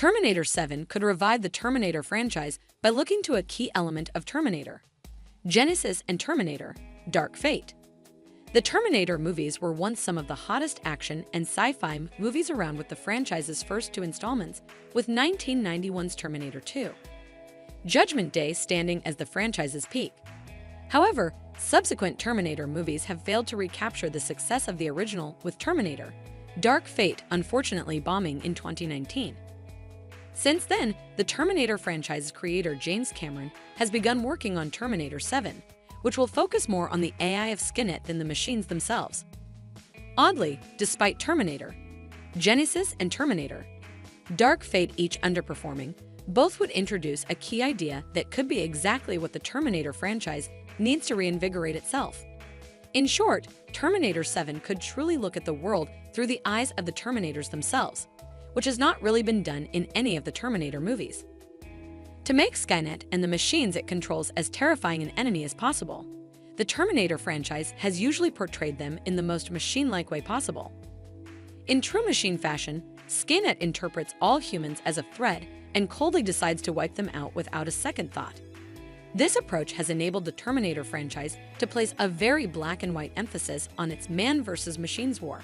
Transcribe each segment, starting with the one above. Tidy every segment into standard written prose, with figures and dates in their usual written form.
Terminator 7 could revive the Terminator franchise by looking to a key element of Terminator: Genesis and Terminator: Dark Fate. The Terminator movies were once some of the hottest action and sci-fi movies around, with the franchise's first two installments, with 1991's Terminator 2. Judgment Day standing as the franchise's peak. However, subsequent Terminator movies have failed to recapture the success of the original, with Terminator: Dark Fate unfortunately bombing in 2019. Since then, the Terminator franchise's creator James Cameron has begun working on Terminator 7, which will focus more on the AI of Skynet than the machines themselves. Oddly, despite Terminator, Genesis and Terminator: Dark Fate each underperforming, both would introduce a key idea that could be exactly what the Terminator franchise needs to reinvigorate itself. In short, Terminator 7 could truly look at the world through the eyes of the Terminators themselves, which has not really been done in any of the Terminator movies. To make Skynet and the machines it controls as terrifying an enemy as possible, the Terminator franchise has usually portrayed them in the most machine-like way possible. In true machine fashion, Skynet interprets all humans as a threat and coldly decides to wipe them out without a second thought. This approach has enabled the Terminator franchise to place a very black and white emphasis on its man versus machines war.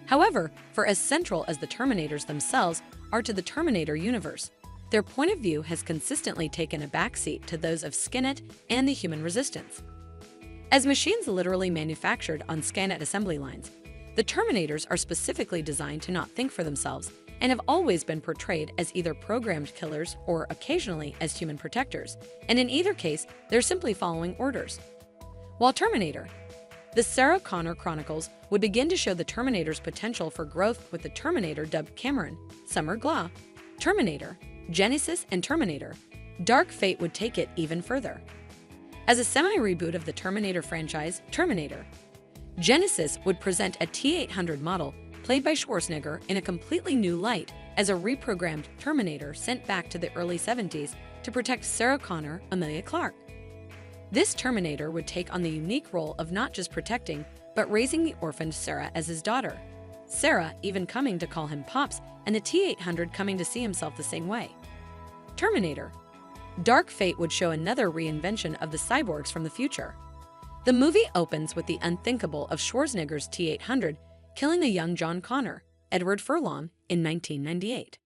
However, for as central as the Terminators themselves are to the Terminator universe, their point of view has consistently taken a backseat to those of Skynet and the human resistance. As machines literally manufactured on Skynet assembly lines, the Terminators are specifically designed to not think for themselves and have always been portrayed as either programmed killers or occasionally as human protectors, and in either case, they're simply following orders. While Terminator: The Sarah Connor Chronicles would begin to show the Terminator's potential for growth, with the Terminator dubbed Cameron, Summer Glau, Terminator, Genesis, and Terminator: Dark Fate would take it even further. As a semi-reboot of the Terminator franchise, Terminator: Genesis would present a T-800 model played by Schwarzenegger in a completely new light as a reprogrammed Terminator sent back to the early 70s to protect Sarah Connor, Emilia Clarke. This Terminator would take on the unique role of not just protecting, but raising the orphaned Sarah as his daughter, Sarah even coming to call him Pops, and the T-800 coming to see himself the same way. Terminator: Dark Fate would show another reinvention of the cyborgs from the future. The movie opens with the unthinkable of Schwarzenegger's T-800 killing the young John Connor, Edward Furlong, in 1998.